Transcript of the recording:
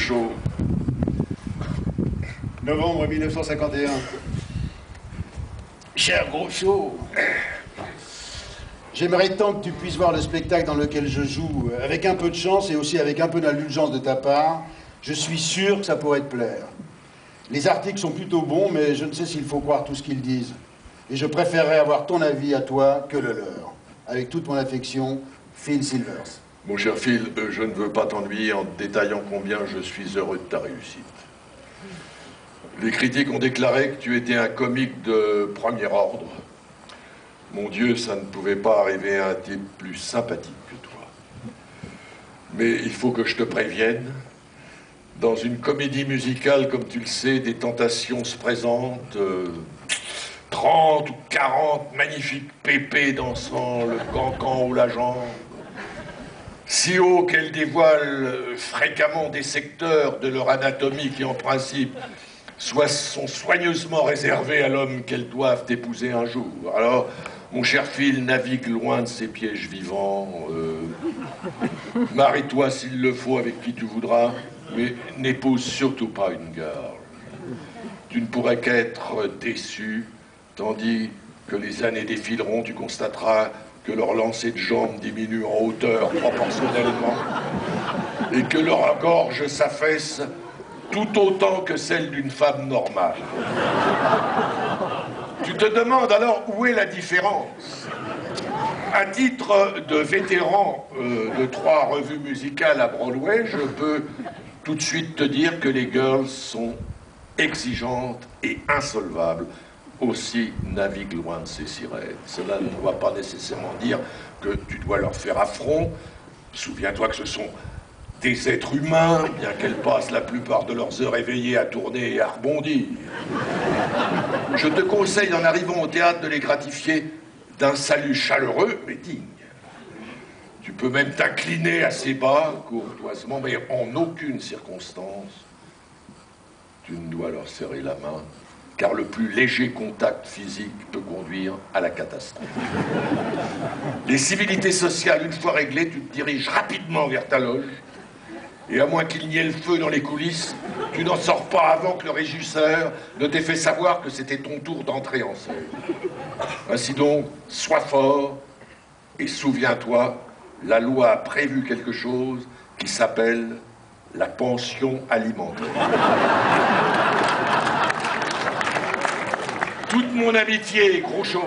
Groucho. Novembre 1951. Cher Groucho, j'aimerais tant que tu puisses voir le spectacle dans lequel je joue. Avec un peu de chance et aussi avec un peu d'indulgence de ta part, je suis sûr que ça pourrait te plaire. Les articles sont plutôt bons, mais je ne sais s'il faut croire tout ce qu'ils disent. Et je préférerais avoir ton avis à toi que le leur. Avec toute mon affection, Phil Silvers. Mon cher Phil, je ne veux pas t'ennuyer en te détaillant combien je suis heureux de ta réussite. Les critiques ont déclaré que tu étais un comique de premier ordre. Mon Dieu, ça ne pouvait pas arriver à un type plus sympathique que toi. Mais il faut que je te prévienne, dans une comédie musicale, comme tu le sais, des tentations se présentent. 30 ou 40 magnifiques pépés dansant le cancan ou la jambe. Si haut qu'elles dévoilent fréquemment des secteurs de leur anatomie qui, en principe, sont soigneusement réservés à l'homme qu'elles doivent épouser un jour. Alors, mon cher Phil, navigue loin de ces pièges vivants. Marie-toi s'il le faut avec qui tu voudras, mais n'épouse surtout pas une girl. Tu ne pourrais qu'être déçu, tandis que les années défileront, tu constateras que leur lancer de jambes diminue en hauteur proportionnellement et que leur gorge s'affaisse tout autant que celle d'une femme normale. Tu te demandes alors où est la différence. À titre de vétéran de 3 revues musicales à Broadway, je peux tout de suite te dire que les girls sont exigeantes et insolvables. Aussi navigue loin de ces sirènes. Cela ne doit pas nécessairement dire que tu dois leur faire affront. Souviens-toi que ce sont des êtres humains, bien qu'elles passent la plupart de leurs heures éveillées à tourner et à rebondir. Je te conseille, en arrivant au théâtre, de les gratifier d'un salut chaleureux, mais digne. Tu peux même t'incliner assez bas, courtoisement, mais en aucune circonstance, tu ne dois leur serrer la main, car le plus léger contact physique peut conduire à la catastrophe. Les civilités sociales, une fois réglées, tu te diriges rapidement vers ta loge, et à moins qu'il n'y ait le feu dans les coulisses, tu n'en sors pas avant que le régisseur ne t'ait fait savoir que c'était ton tour d'entrer en scène. Ainsi donc, sois fort, et souviens-toi, la loi a prévu quelque chose qui s'appelle la pension alimentaire. Toute mon amitié, Groucho.